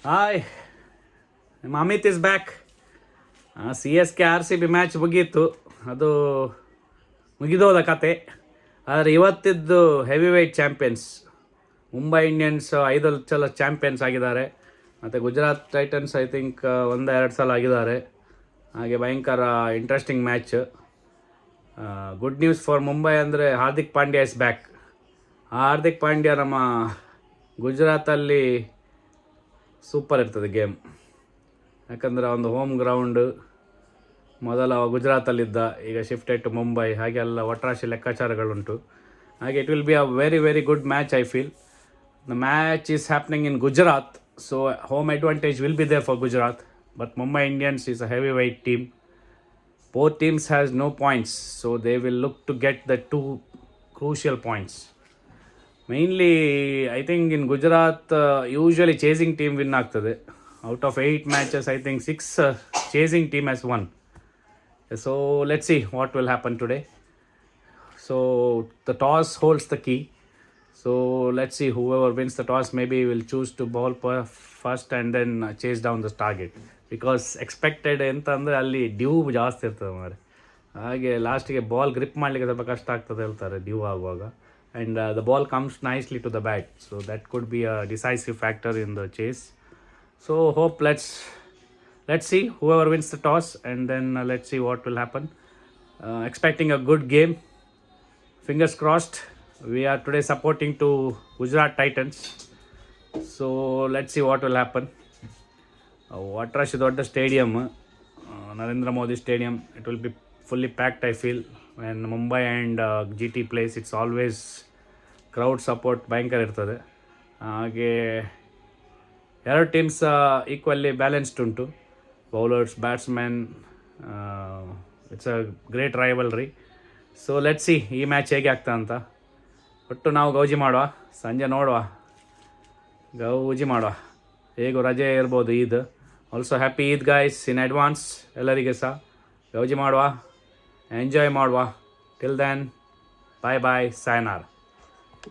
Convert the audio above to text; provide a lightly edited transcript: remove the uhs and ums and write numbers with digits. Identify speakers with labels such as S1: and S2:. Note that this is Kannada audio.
S1: ಹಾಯ್, ನಿಮ್ಮ Amit is back. C S K R C B match ಮುಗೀತು, ಅದು ಮುಗಿದೋದ ಕತೆ. ಆದರೆ ಇವತ್ತಿದ್ದು heavy weight champions Mumbai Indians 5 ಸಲ ಚಾಂಪಿಯನ್ಸ್ ಆಗಿದ್ದಾರೆ. ಮತ್ತು ಗುಜರಾತ್ ಟೈಟನ್ಸ್ ಐ ಥಿಂಕ್ 1-2 ಸಲ ಆಗಿದ್ದಾರೆ. ಹಾಗೆ ಭಯಂಕರ interesting match. Good news for Mumbai ಅಂದರೆ ಹಾರ್ದಿಕ್ ಪಾಂಡ್ಯ ಇಸ್ ಬ್ಯಾಕ್. ಹಾರ್ದಿಕ್ ಪಾಂಡ್ಯ ನಮ್ಮ ಗುಜರಾತಲ್ಲಿ ಸೂಪರ್ ಇರ್ತದೆ ಗೇಮ್. ಯಾಕಂದರೆ ಒಂದು ಹೋಮ್ ಗ್ರೌಂಡು, ಮೊದಲ ಗುಜರಾತಲ್ಲಿದ್ದ, ಈಗ ಶಿಫ್ಟೆಡ್ ಟು ಮುಂಬೈ, ಹಾಗೆಲ್ಲ ಒಟ್ರಾಶಿ ಲೆಕ್ಕಾಚಾರಗಳುಂಟು. ಹಾಗೆ it will be a very very good match I feel. The match is happening in Gujarat, so home advantage will be there for Gujarat. But Mumbai Indians is a heavyweight team. Both teams has no points, so they will look to get the 2 crucial points. Mainly, I think in Gujarat, usually chasing team win ಆಗ್ತದೆ. Out of 8 matches, I think 6 chasing team has won. So let's see what will happen today. So the toss holds the key. So let's see, whoever wins the toss maybe will choose to bowl first and then chase down the target. Because expected ಎಂತಂದರೆ ಅಲ್ಲಿ ಡ್ಯೂ ಜಾಸ್ತಿ ಇರ್ತದೆ ಮಾರೆ. ಹಾಗೆ ಲಾಸ್ಟಿಗೆ ಬಾಲ್ ಗ್ರಿಪ್ ಮಾಡಲಿಕ್ಕೆ ಸ್ವಲ್ಪ ಕಷ್ಟ ಆಗ್ತದೆ ಹೇಳ್ತಾರೆ ಡ್ಯೂ ಆಗುವಾಗ. And the ball comes nicely to the bat, so that could be a decisive factor in the chase. So hope let's see whoever wins the toss and then let's see what will happen. Expecting a good game. Fingers crossed. We are today supporting to Gujarat Titans. So let's see what will happen. ಒಟ್ರಾಶಿ ದೊಡ್ಡ stadium, Narendra Modi stadium. It will B fully packed I feel. And Mumbai and G T place, it's always crowd support ಭಯಂಕರ ಇರ್ತದೆ. ಹಾಗೆ ಎರಡು ಟೀಮ್ಸ್ ಈಕ್ವಲ್ಲಿ ಬ್ಯಾಲೆನ್ಸ್ಡ್ ಉಂಟು, bowlers, batsman. It's a great rivalry. So let's see ಈ ಮ್ಯಾಚ್ ಹೇಗೆ ಆಗ್ತಾ ಅಂತ. ಒಟ್ಟು ನಾವು ಗೌಜಿ ಮಾಡುವ, ಸಂಜೆ ನೋಡುವ, ಗೌಜಿ ಮಾಡುವ. ಹೇಗೂ ರಜೆ ಇರ್ಬೋದು Eid. Also happy Eid guys in advance ಎಲ್ಲರಿಗೆ ಸಹ. ಗೌಜಿ ಮಾಡುವ, ಎಂಜಾಯ್ ಮಾಡುವ. ಟಿಲ್ ದೆನ್, ಬಾಯ್ ಬಾಯ್, ಸಾಯನಾರ್.